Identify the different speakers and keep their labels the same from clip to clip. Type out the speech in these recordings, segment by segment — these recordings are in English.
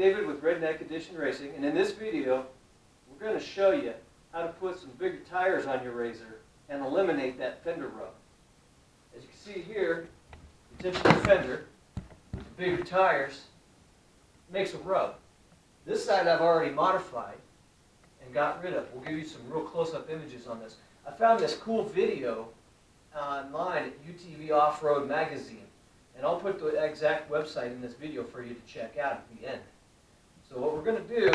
Speaker 1: David with Redneck Edition Racing, and in this video we're going to show you how to put some bigger tires on your razor and eliminate that fender rub. As you can see here, the tip of the fender with the bigger tires makes a rub. This side I've already modified and got rid of. We'll give you some real close-up images on this. I found this cool video online at UTV Off-Road Magazine, and I'll put the exact website in this video for you to check out at the end. So what we're going to do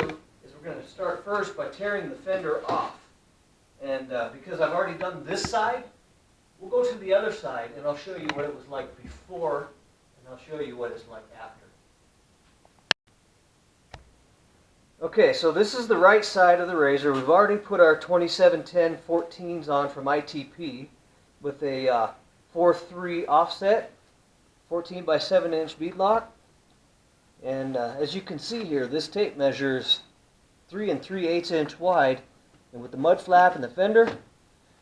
Speaker 1: is we're going to start first by tearing the fender off. And because I've already done this side, we'll go to the other side and I'll show you what it was like before, and I'll show you what it's like after. Okay, so this is the right side of the razor. We've already put our 2710 14s on from ITP with a 4.3 offset, 14 by 7 inch bead lock. And as you can see here, this tape measures 3 3/8 inch wide, and with the mud flap and the fender,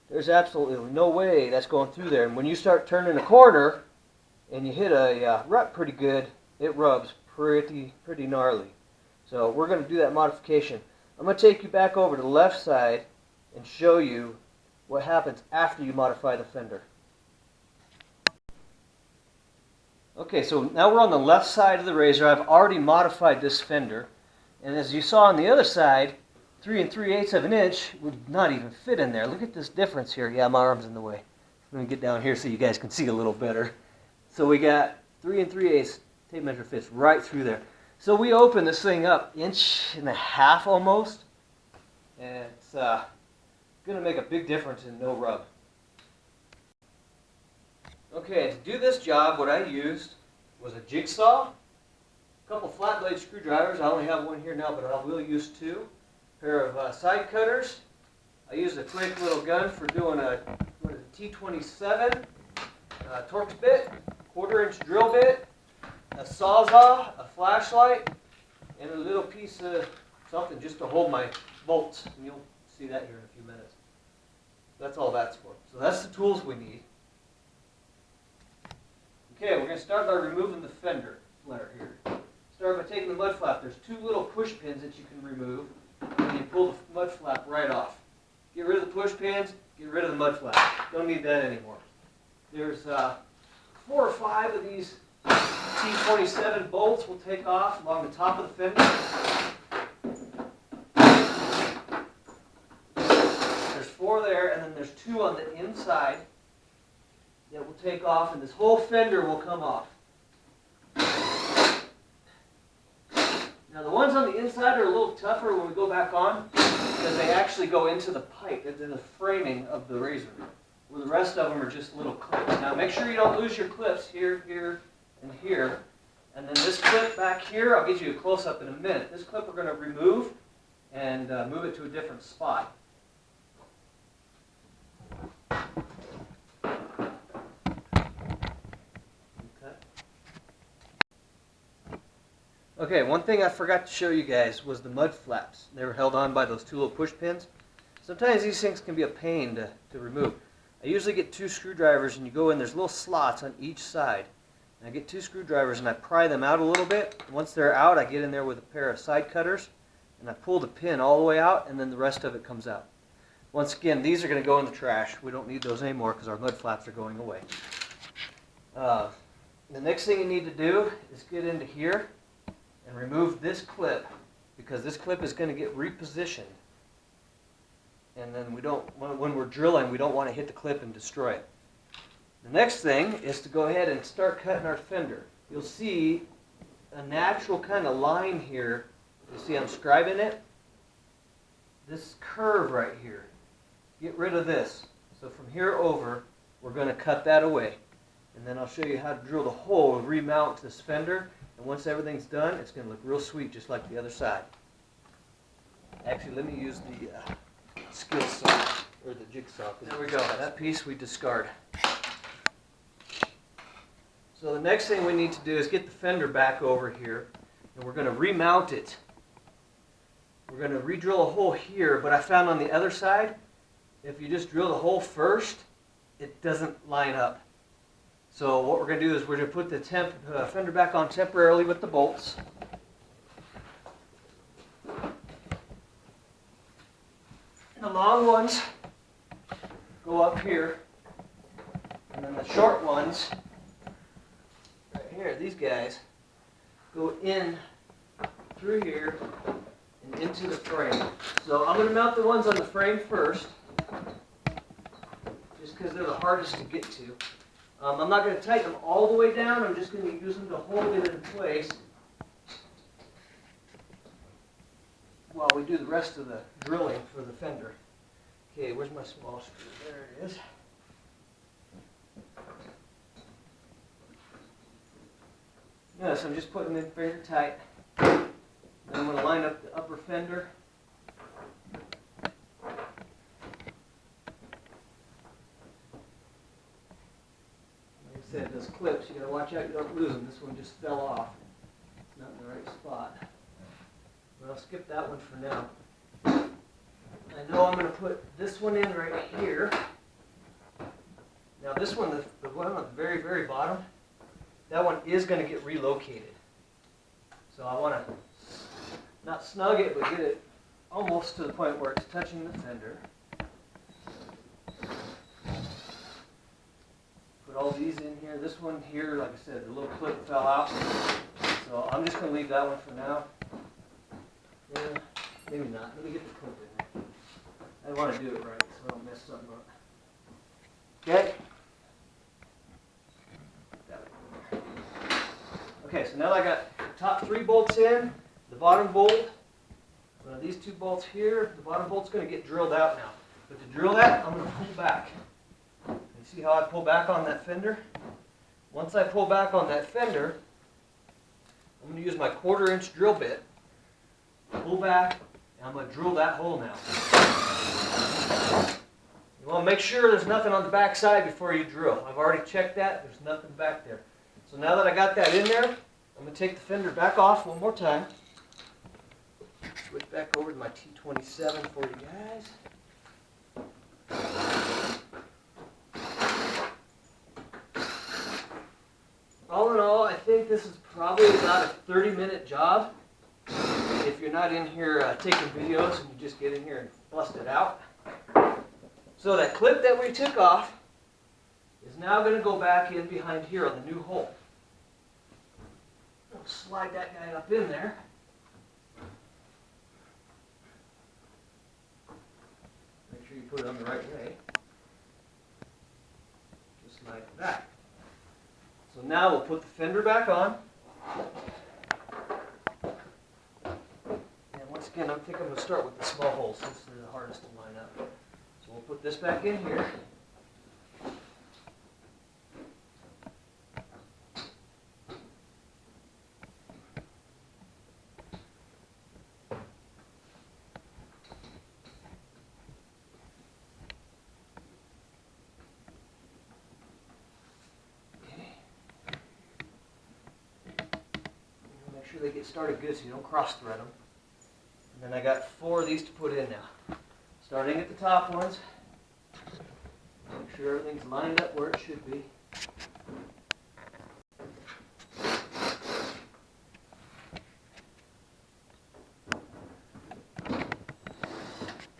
Speaker 1: there's absolutely no way that's going through there. And when you start turning a corner and you hit a rut pretty good, it rubs pretty gnarly. So we're going to do that modification. I'm going to take you back over to the left side and show you what happens after you modify the fender. Okay, so now we're on the left side of the razor. I've already modified this fender, and as you saw on the other side, 3 3/8 of an inch would not even fit in there. Look at this difference here. Yeah, my arm's in the way. Let me get down here so you guys can see a little better. So we got 3 3/8. Tape measure fits right through there. So we open this thing up 1.5 inches almost, and it's going to make a big difference in no rub. Okay, to do this job, what I used was a jigsaw, a couple flat blade screwdrivers. I only have one here now, but I will use 2. A pair of side cutters. I used a quick little gun for doing a T27 Torx bit, 1/4 inch drill bit, a sawzall, a flashlight, and a little piece of something just to hold my bolts. And you'll see that here in a few minutes. That's all that's for. So that's the tools we need. Okay, we're going to start by removing the fender flare here. Start by taking the mud flap. There's 2 little push pins that you can remove, and you pull the mud flap right off. Get rid of the push pins, get rid of the mud flap. Don't need that anymore. There's 4 or 5 of these T27 bolts we'll take off along the top of the fender. There's 4 there, and then there's 2 on the inside that will take off, and this whole fender will come off. Now the ones on the inside are a little tougher when we go back on because they actually go into the pipe, into the framing of the razor, where the rest of them are just little clips. Now make sure you don't lose your clips here, here, and here. And then this clip back here, I'll get you a close-up in a minute. This clip we're going to remove and move it to a different spot. Okay, one thing I forgot to show you guys was the mud flaps. They were held on by those 2 little push pins. Sometimes these things can be a pain to remove. I usually get 2 screwdrivers, and you go in, there's little slots on each side. And I get 2 screwdrivers and I pry them out a little bit. Once they're out, I get in there with a pair of side cutters and I pull the pin all the way out, and then the rest of it comes out. Once again, these are going to go in the trash. We don't need those anymore because our mud flaps are going away. The next thing you need to do is get into here and remove this clip, because this clip is going to get repositioned. And then when we're drilling, we don't want to hit the clip and destroy it. The next thing is to go ahead and start cutting our fender. You'll see a natural kind of line here. You see I'm scribing it? This curve right here. Get rid of this. So from here over, we're going to cut that away. And then I'll show you how to drill the hole and remount this fender. And once everything's done, it's going to look real sweet, just like the other side. Actually, let me use the skill saw, or the jigsaw. There we go. That piece we discard. So the next thing we need to do is get the fender back over here, and we're going to remount it. We're going to re-drill a hole here, but I found on the other side, if you just drill the hole first, it doesn't line up. So what we're going to do is we're going to put the fender back on temporarily with the bolts. The long ones go up here, and then the short ones, right here, these guys, go in through here and into the frame. So I'm going to mount the ones on the frame first, just because they're the hardest to get to. I'm not going to tighten them all the way down, I'm just going to use them to hold it in place while we do the rest of the drilling for the fender. Okay, where's my small screw? There it is. Notice I'm just putting them in finger tight. Then I'm going to line up the upper fender. Like I said, those clips, you got to watch out you don't lose them. This one just fell off. It's not in the right spot. But I'll skip that one for now. I know I'm going to put this one in right here. Now this one, the one on the very, very bottom, that one is going to get relocated. So I want to not snug it, but get it almost to the point where it's touching the fender. Put all these in here. This one here, like I said, the little clip fell out. So I'm just going to leave that one for now. Maybe not. Let me get the clip in there. I want to do it right so I don't mess something up. Okay? Okay, so now I got the top 3 bolts in, the bottom bolt. These 2 bolts here, the bottom bolt's going to get drilled out now. But to drill that, I'm going to pull back. You see how I pull back on that fender? Once I pull back on that fender, I'm going to use my 1/4 inch drill bit, pull back, and I'm going to drill that hole now. You want to make sure there's nothing on the back side before you drill. I've already checked that. There's nothing back there. So now that I got that in there, I'm going to take the fender back off one more time. Switch back over to my T27 for you guys. All in all, I think this is probably about a 30-minute job. If you're not in here taking videos and you just get in here and bust it out. So that clip that we took off is now going to go back in behind here on the new hole. I'll slide that guy up in there. Make sure you put it on the right way. Just like that. So now we'll put the fender back on. And once again, I think I'm going to start with the small holes since they're the hardest to line up. So we'll put this back in here. Make sure they get started good so you don't cross thread them. And then I got 4 of these to put in now. Starting at the top ones. Make sure everything's lined up where it should be.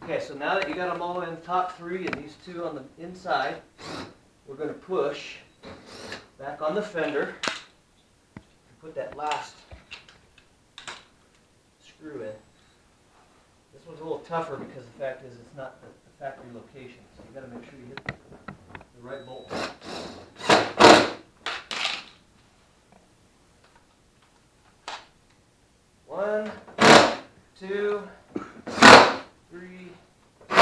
Speaker 1: Okay, so now that you got them all in the top 3 and these 2 on the inside, we're going to push back on the fender and put that last screw in. This one's a little tougher because the fact is it's not the factory location, so you got to make sure you hit the right bolt. 1, 2, 3, 4.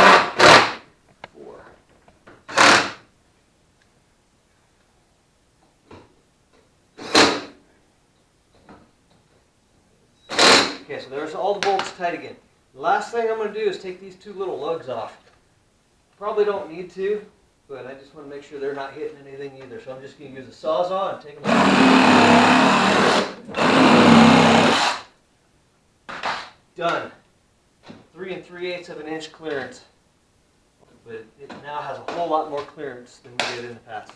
Speaker 1: Okay, so there's all the bolts tight again. The last thing I'm going to do is take these 2 little lugs off. Probably don't need to, but I just want to make sure they're not hitting anything either. So I'm just going to use a Sawzall and take them off. Done. 3 3/8 of an inch clearance. But it now has a whole lot more clearance than we did in the past.